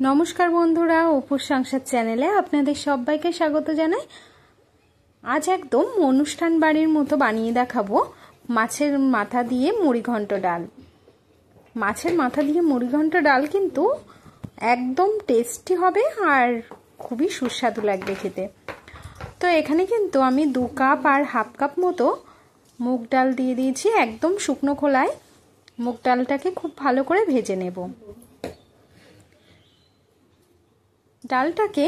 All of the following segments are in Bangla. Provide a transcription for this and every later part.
নমস্কার বন্ধুরা, অপুর সংসার চ্যানেলে আপনাদের সবাইকে স্বাগত জানাই। আজ একদম অনুষ্ঠান বাড়ির মতো বানিয়ে দেখাবো মাছের মাথা দিয়ে মুড়িঘণ্ট ডাল। মাছের মাথা দিয়ে মুড়িঘণ্ট ডাল কিন্তু একদম টেস্টি হবে আর খুবই সুস্বাদু লাগবে খেতে। তো এখানে কিন্তু আমি 2 কাপ আর হাফ কাপ মতো মুগ ডাল দিয়ে দিয়েছি একদম শুকনো খোলায়। মুগ ডালটাকে খুব ভালো করে ভেজে নেব। ডালটাকে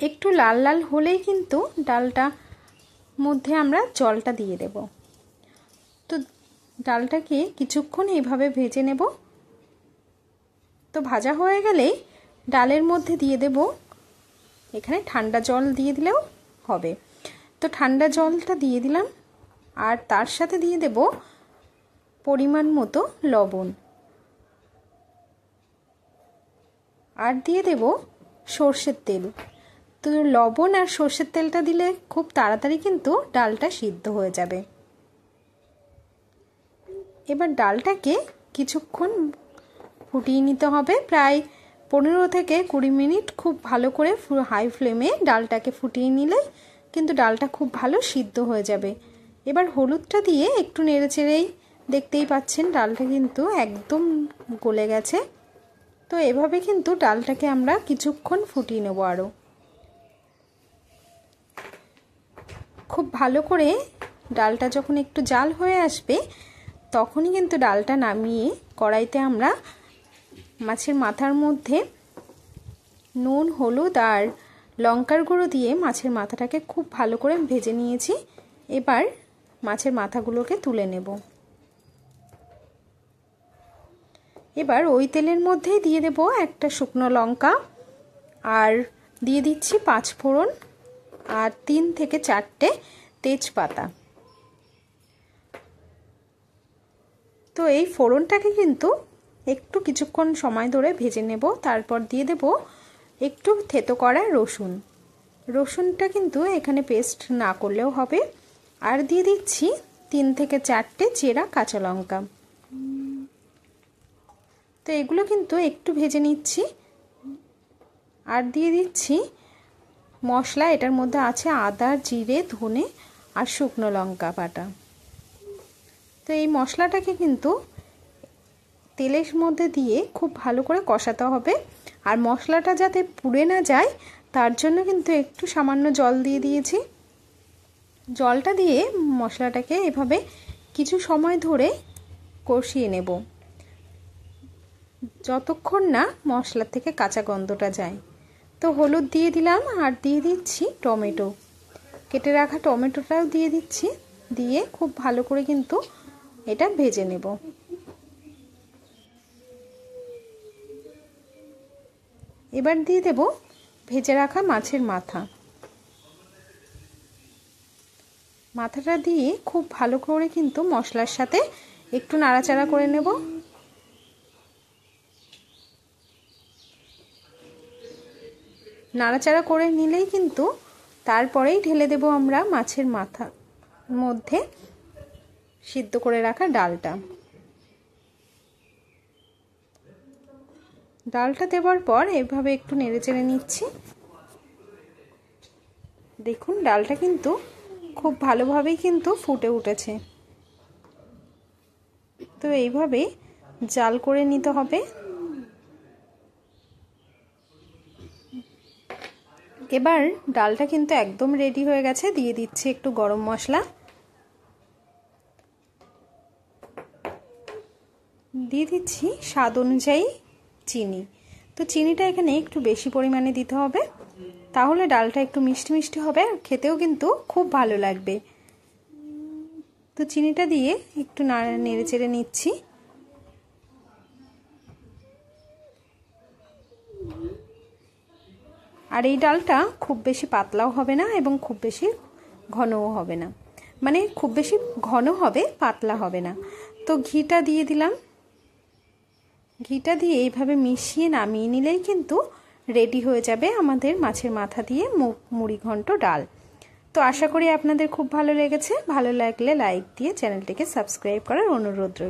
একটু লাল লাল হলেই কিন্তু ডালটা মধ্যে আমরা জলটা দিয়ে দেব। তো ডালটাকে কিছুক্ষণ এইভাবে ভেজে নেব। তো ভাজা হয়ে গেলেই ডালের মধ্যে দিয়ে দেব এখানে ঠান্ডা জল দিয়ে দিলেও হবে। তো ঠান্ডা জলটা দিয়ে দিলাম আর তার সাথে দিয়ে দেব পরিমাণ মতো লবণ আর দিয়ে দেব সর্ষের তেল। তো লবণ আর সর্ষের তেলটা দিলে খুব তাড়াতাড়ি কিন্তু ডালটা সিদ্ধ হয়ে যাবে। এবার ডালটাকে কিছুক্ষণ ফুটিয়ে নিতে হবে, প্রায় 15 থেকে 20 মিনিট খুব ভালো করে হাই ফ্লেমে ডালটাকে ফুটিয়ে নিলে কিন্তু ডালটা খুব ভালো সিদ্ধ হয়ে যাবে। এবার হলুদটা দিয়ে একটু নেড়েচেড়েই দেখতেই পাচ্ছেন ডালটা কিন্তু একদম গলে গেছে। তো এভাবে কিন্তু ডালটাকে আমরা কিছুক্ষণ ফুটিয়ে নেব। আরও খুব ভালো করে ডালটা যখন একটু জাল হয়ে আসবে তখনই কিন্তু ডালটা নামিয়ে কড়াইতে আমরা মাছের মাথার মধ্যে নুন, হলুদ আর লঙ্কার গুঁড়ো দিয়ে মাছের মাথাটাকে খুব ভালো করে ভেজে নিয়েছি। এবার মাছের মাথাগুলোকে তুলে নেব। এবার ওই তেলের মধ্যেই দিয়ে দেব একটা শুকনো লঙ্কা আর দিয়ে দিচ্ছি 5 ফোড়ন আর 3 থেকে 4টে তেজপাতা। তো এই ফোড়নটাকে কিন্তু একটু কিছুক্ষণ সময় ধরে ভেজে নেব। তারপর দিয়ে দেব একটু থেতো করা রসুন। রসুনটা কিন্তু এখানে পেস্ট না করলেও হবে। আর দিয়ে দিচ্ছি 3 থেকে 4টে চেরা কাঁচা লঙ্কা। তো এগুলো কিন্তু একটু ভেজে নিচ্ছি আর দিয়ে দিচ্ছি মশলা। এটার মধ্যে আছে আদা, জিরে, ধনে আর শুকনো লঙ্কা বাটা। তো এই মশলাটাকে কিন্তু তেলের মধ্যে দিয়ে খুব ভালো করে কষাতে হবে। আর মশলাটা যাতে পুড়ে না যায় তার জন্য কিন্তু একটু সামান্য জল দিয়ে দিয়েছি। জলটা দিয়ে মশলাটাকে এভাবে কিছু সময় ধরে কষিয়ে নেব যতক্ষণ না মশলা থেকে কাঁচা গন্ধটা যায়। তো হলুদ দিয়ে দিলাম আর দিয়ে দিচ্ছি টমেটো, কেটে রাখা টমেটোটাও দিয়ে দিচ্ছি। দিয়ে খুব ভালো করে কিন্তু এটা ভেজে নেব। এবার দিয়ে দেব ভেজে রাখা মাছের মাথাটা দিয়ে খুব ভালো করে কিন্তু মশলার সাথে একটু নাড়াচাড়া করে নেব। নাড়াচাড়া করে নিলেই কিন্তু তারপরেই ঢেলে দেব আমরা মাছের মাথার মধ্যে সিদ্ধ করে রাখা ডালটা। ডালটা দেওয়ার পর এভাবে একটু নেড়েচেড়ে নিচ্ছি। দেখুন ডালটা কিন্তু খুব ভালোভাবেই কিন্তু ফুটে উঠেছে। তো এইভাবে জাল করে নিতে হবে। এবার ডালটা কিন্তু একদম রেডি হয়ে গেছে। দিয়ে দিচ্ছি একটু গরম মশলা, দিয়ে দিচ্ছি স্বাদ অনুযায়ী চিনি। তো চিনিটা এখানে একটু বেশি পরিমাণে দিতে হবে, তাহলে ডালটা একটু মিষ্টি মিষ্টি হবে আর খেতেও কিন্তু খুব ভালো লাগবে। তো চিনিটা দিয়ে একটু নেড়ে চেড়ে নিচ্ছি। আর এই ডালটা খুব বেশি পাতলাও হবে না এবং খুব বেশি ঘনও হবে না, মানে খুব বেশি ঘন হবে, পাতলা হবে না। তো ঘিটা দিয়ে দিলাম। ঘিটা দিয়ে এইভাবে মিশিয়ে নামিয়ে নিলেই কিন্তু রেডি হয়ে যাবে আমাদের মাছের মাথা দিয়ে মুড়িঘণ্ট ডাল। তো আশা করি আপনাদের খুব ভালো লেগেছে। ভালো লাগলে লাইক দিয়ে চ্যানেলটিকে সাবস্ক্রাইব করার অনুরোধ রইল।